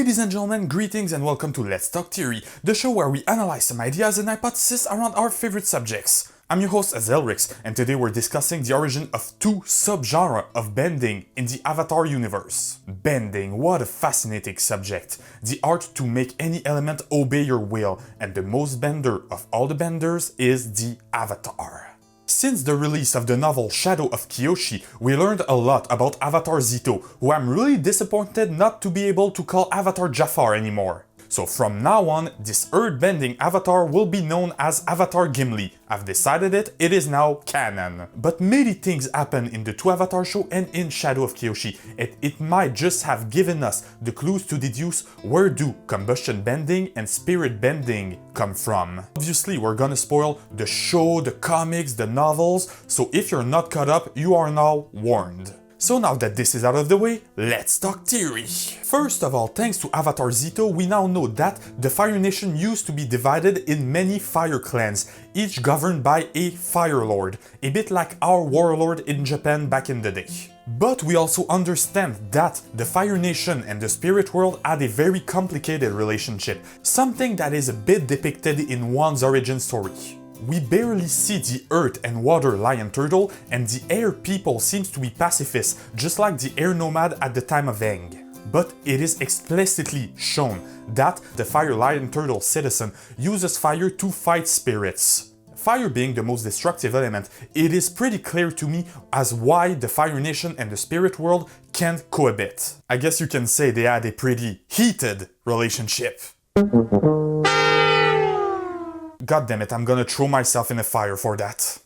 Ladies and gentlemen, greetings and welcome to Let's Talk Theory, the show where we analyze some ideas and hypotheses around our favorite subjects. I'm your host Azelrix, and today we're discussing the origin of two subgenres of bending in the Avatar universe. Bending, what a fascinating subject. The art to make any element obey your will, and the most bender of all the benders is the Avatar. Since the release of the novel Shadow of Kyoshi, we learned a lot about Avatar Zito, who I'm really disappointed not to be able to call Avatar Jafar anymore. So from now on, this earth-bending avatar will be known as Avatar Gimli. I've decided it is now canon. But many things happen in the two Avatar show and in Shadow of Kyoshi, and it might just have given us the clues to deduce where do combustion bending and spirit bending come from. Obviously, we're gonna spoil the show, the comics, the novels, so if you're not caught up, you are now warned. So now that this is out of the way, let's talk theory. First of all, thanks to Avatar Zito, we now know that the Fire Nation used to be divided in many fire clans, each governed by a Fire Lord, a bit like our warlord in Japan back in the day. But we also understand that the Fire Nation and the spirit world had a very complicated relationship, something that is a bit depicted in one's origin story. We barely see the earth and water lion turtle, and the air people seems to be pacifists, just like the air nomad at the time of Aang. But it is explicitly shown that the fire lion turtle citizen uses fire to fight spirits. Fire being the most destructive element, it is pretty clear to me as why the Fire Nation and the spirit world can't cohabit. I guess you can say they had a pretty heated relationship. God damn it, I'm gonna throw myself in the fire for that.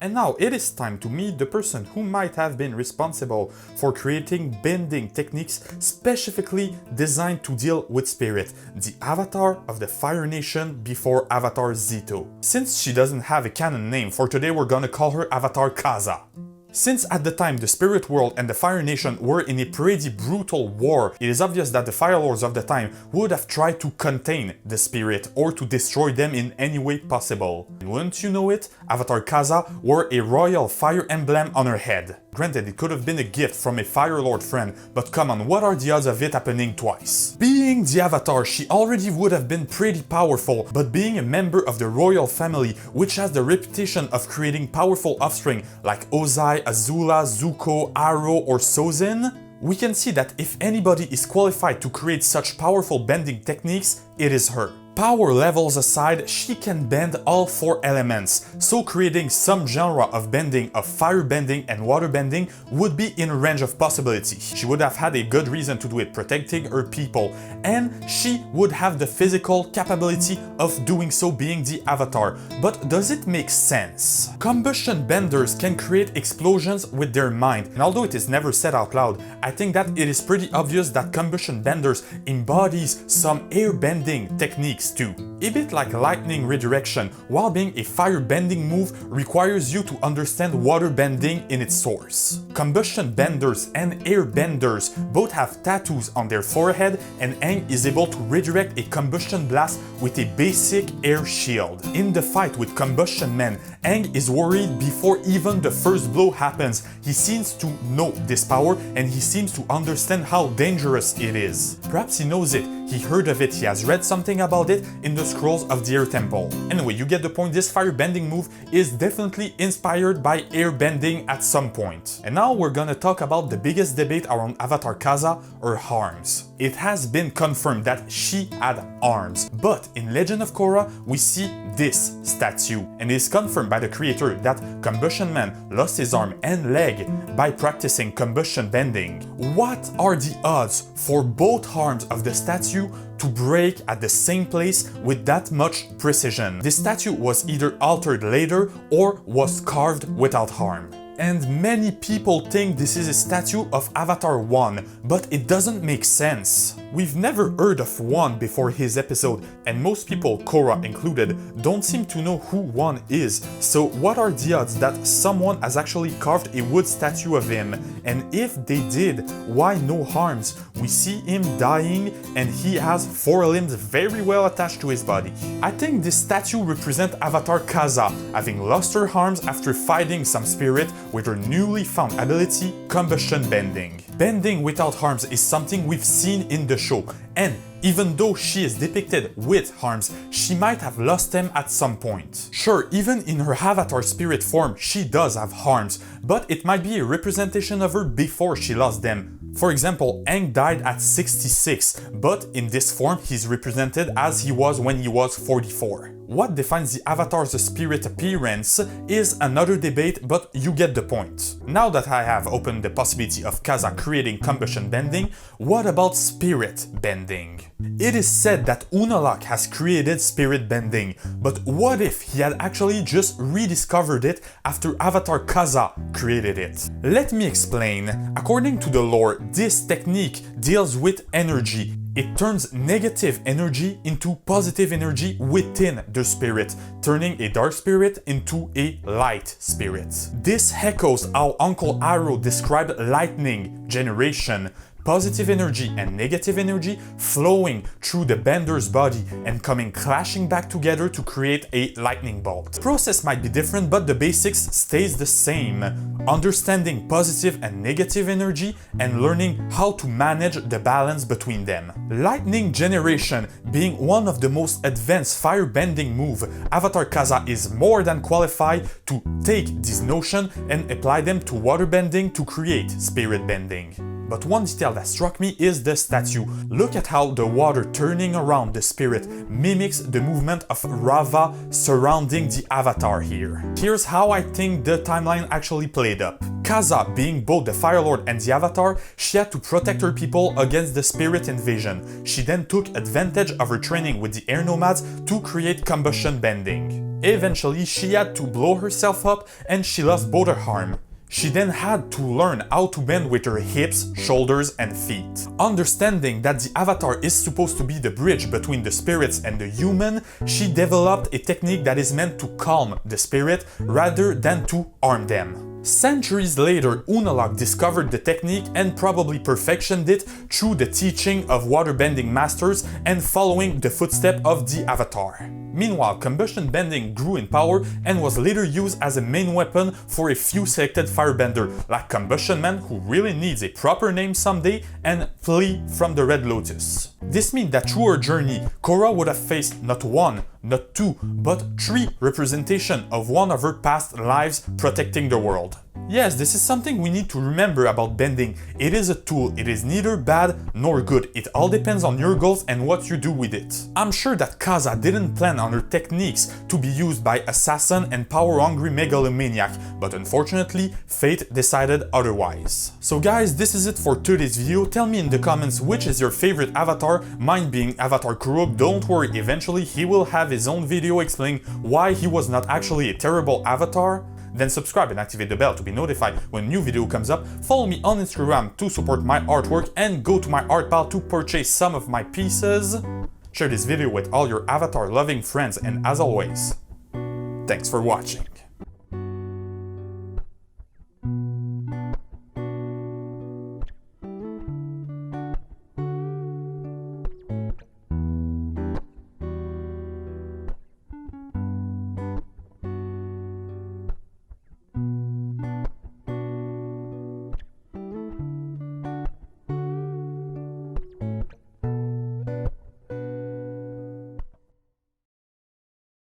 And now it is time to meet the person who might have been responsible for creating bending techniques specifically designed to deal with spirit, the avatar of the Fire Nation before Avatar Zito. Since she doesn't have a canon name, for today we're gonna call her Avatar Kaza. Since at the time the spirit world and the Fire Nation were in a pretty brutal war, it is obvious that the Fire Lords of the time would have tried to contain the spirit or to destroy them in any way possible. And wouldn't you know it, Avatar Kaza wore a royal fire emblem on her head. Granted, it could have been a gift from a Fire Lord friend, but come on, what are the odds of it happening twice? Being the Avatar, she already would have been pretty powerful, but being a member of the royal family, which has the reputation of creating powerful offspring like Ozai, Azula, Zuko, Aro, or Sozin, we can see that if anybody is qualified to create such powerful bending techniques, it is her. Power levels aside, she can bend all four elements, so creating some genre of bending of fire bending and water bending would be in a range of possibility. She would have had a good reason to do it, protecting her people, and she would have the physical capability of doing so being the avatar. But does it make sense? Combustion benders can create explosions with their mind, and although it is never said out loud, I think that it is pretty obvious that combustion benders embodies some air bending techniques too. A bit like lightning redirection, while being a fire bending move requires you to understand water bending in its source. Combustion benders and air benders both have tattoos on their forehead, and Aang is able to redirect a combustion blast with a basic air shield. In the fight with combustion men, Aang is worried before even the first blow happens. He seems to know this power, and he seems to understand how dangerous it is. Perhaps he knows it, he heard of it, he has read something about it in the scrolls of the Air Temple. Anyway, you get the point, this fire bending move is definitely inspired by air bending at some point. And now we're gonna talk about the biggest debate around Avatar Kaza, her arms. It has been confirmed that she had arms, but in Legend of Korra, we see this statue, and it is confirmed by the creator that Combustion Man lost his arm and leg by practicing combustion bending. What are the odds for both arms of the statue to break at the same place with that much precision? This statue was either altered later or was carved without harm. And many people think this is a statue of Avatar 1, but it doesn't make sense. We've never heard of One before his episode, and most people, Korra included, don't seem to know who One is. So what are the odds that someone has actually carved a wood statue of him? And if they did, why no arms? We see him dying and he has four limbs very well attached to his body. I think this statue represents Avatar Kaza, having lost her arms after fighting some spirit with her newly found ability, combustion bending. bending without arms is something we've seen in the show, and even though she is depicted with arms, she might have lost them at some point. Sure, even in her avatar spirit form, she does have arms, but it might be a representation of her before she lost them. For example, Aang died at 66, but in this form he's represented as he was when he was 44. What defines the avatar's spirit appearance is another debate, but you get the point. Now that I have opened the possibility of Kaza creating combustion bending, what about spirit bending? It is said that UNTOLD has created spirit bending, but what if he had actually just rediscovered it after Avatar Kaza created it? Let me explain. According to the lore, this technique deals with energy. It turns negative energy into positive energy within the spirit, turning a dark spirit into a light spirit. This echoes how Uncle Arrow described lightning generation. Positive energy and negative energy flowing through the bender's body and coming clashing back together to create a lightning bolt. The process might be different, but the basics stays the same. Understanding positive and negative energy and learning how to manage the balance between them. Lightning generation being one of the most advanced firebending move, Avatar Kaza is more than qualified to take this notion and apply them to waterbending to create spirit bending. But one detail that struck me is the statue. Look at how the water turning around the spirit mimics the movement of lava surrounding the avatar here. Here's how I think the timeline actually played up. Kaza, being both the Fire Lord and the Avatar, she had to protect her people against the spirit invasion. She then took advantage of her training with the air nomads to create combustion bending. Eventually, she had to blow herself up and she lost both her arm. She then had to learn how to bend with her hips, shoulders and feet. Understanding that the Avatar is supposed to be the bridge between the spirits and the human, she developed a technique that is meant to calm the spirit rather than to harm them. Centuries later, UNTOLD discovered the technique and probably perfected it through the teaching of waterbending masters and following the footsteps of the Avatar. Meanwhile, combustion bending grew in power and was later used as a main weapon for a few selected firebender, like Combustion Man, who really needs a proper name someday, and Flea from the Red Lotus. This means that through her journey, Korra would have faced not one, not two, but three representations of one of her past lives protecting the world. Yes, this is something we need to remember about bending. It is a tool, it is neither bad nor good. It all depends on your goals and what you do with it. I'm sure that Kaza didn't plan on her techniques to be used by assassin and power-hungry megalomaniac, but unfortunately, fate decided otherwise. So guys, this is it for today's video. Tell me in the comments which is your favorite avatar, mine being Avatar Kuruk. Don't worry, eventually he will have his own video explaining why he was not actually a terrible avatar. Then subscribe and activate the bell to be notified when a new video comes up. Follow me on Instagram to support my artwork and go to my art pile to purchase some of my pieces. Share this video with all your avatar loving friends, and as always, thanks for watching.